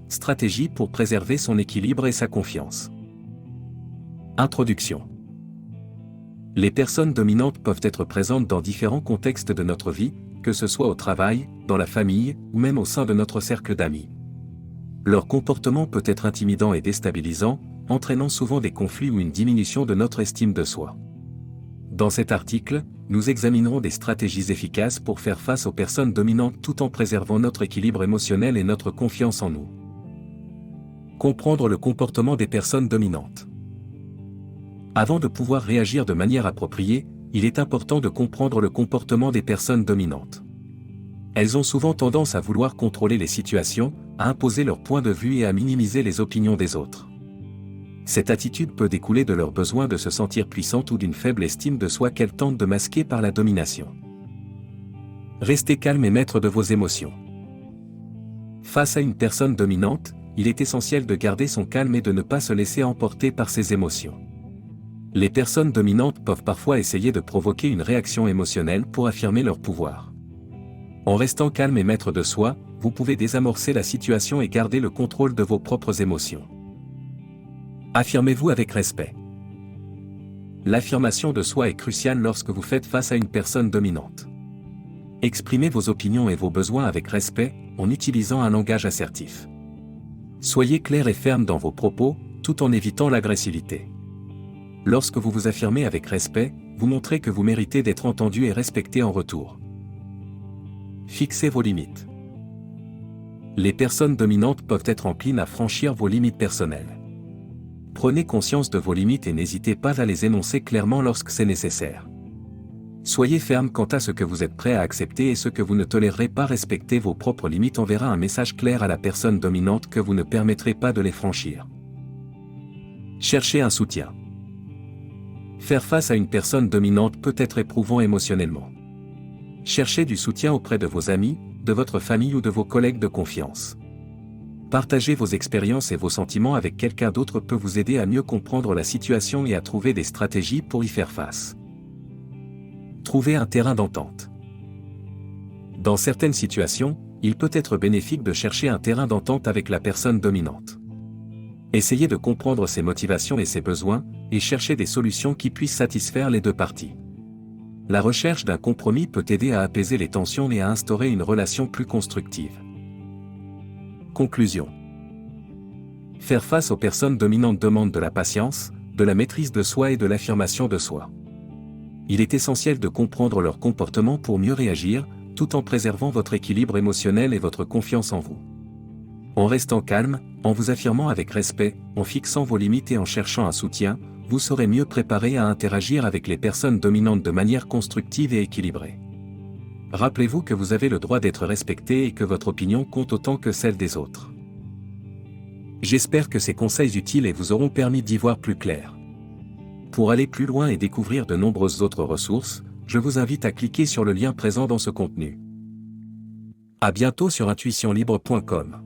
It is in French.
Stratégie pour préserver son équilibre et sa confiance. Introduction. Les personnes dominantes peuvent être présentes dans différents contextes de notre vie, que ce soit au travail, dans la famille, ou même au sein de notre cercle d'amis. Leur comportement peut être intimidant et déstabilisant, entraînant souvent des conflits ou une diminution de notre estime de soi. Dans cet article, nous examinerons des stratégies efficaces pour faire face aux personnes dominantes tout en préservant notre équilibre émotionnel et notre confiance en nous. Comprendre le comportement des personnes dominantes. Avant de pouvoir réagir de manière appropriée, il est important de comprendre le comportement des personnes dominantes. Elles ont souvent tendance à vouloir contrôler les situations, à imposer leur point de vue et à minimiser les opinions des autres. Cette attitude peut découler de leur besoin de se sentir puissante ou d'une faible estime de soi qu'elles tentent de masquer par la domination. Restez calme et maître de vos émotions. Face à une personne dominante, il est essentiel de garder son calme et de ne pas se laisser emporter par ses émotions. Les personnes dominantes peuvent parfois essayer de provoquer une réaction émotionnelle pour affirmer leur pouvoir. En restant calme et maître de soi, vous pouvez désamorcer la situation et garder le contrôle de vos propres émotions. Affirmez-vous avec respect. L'affirmation de soi est cruciale lorsque vous faites face à une personne dominante. Exprimez vos opinions et vos besoins avec respect, en utilisant un langage assertif. Soyez clair et ferme dans vos propos, tout en évitant l'agressivité. Lorsque vous vous affirmez avec respect, vous montrez que vous méritez d'être entendu et respecté en retour. Fixez vos limites. Les personnes dominantes peuvent être enclines à franchir vos limites personnelles. Prenez conscience de vos limites et n'hésitez pas à les énoncer clairement lorsque c'est nécessaire. Soyez ferme quant à ce que vous êtes prêt à accepter et ce que vous ne tolérerez pas. Respecter vos propres limites enverra un message clair à la personne dominante que vous ne permettrez pas de les franchir. Cherchez un soutien. Faire face à une personne dominante peut être éprouvant émotionnellement. Cherchez du soutien auprès de vos amis, de votre famille ou de vos collègues de confiance. Partager vos expériences et vos sentiments avec quelqu'un d'autre peut vous aider à mieux comprendre la situation et à trouver des stratégies pour y faire face. Trouvez un terrain d'entente. Dans certaines situations, il peut être bénéfique de chercher un terrain d'entente avec la personne dominante. Essayez de comprendre ses motivations et ses besoins, et cherchez des solutions qui puissent satisfaire les deux parties. La recherche d'un compromis peut aider à apaiser les tensions et à instaurer une relation plus constructive. Conclusion. Faire face aux personnes dominantes demande de la patience, de la maîtrise de soi et de l'affirmation de soi. Il est essentiel de comprendre leur comportement pour mieux réagir, tout en préservant votre équilibre émotionnel et votre confiance en vous. En restant calme, en vous affirmant avec respect, en fixant vos limites et en cherchant un soutien, vous serez mieux préparé à interagir avec les personnes dominantes de manière constructive et équilibrée. Rappelez-vous que vous avez le droit d'être respecté et que votre opinion compte autant que celle des autres. J'espère que ces conseils utiles vous auront permis d'y voir plus clair. Pour aller plus loin et découvrir de nombreuses autres ressources, je vous invite à cliquer sur le lien présent dans ce contenu. À bientôt sur intuitionlibre.com.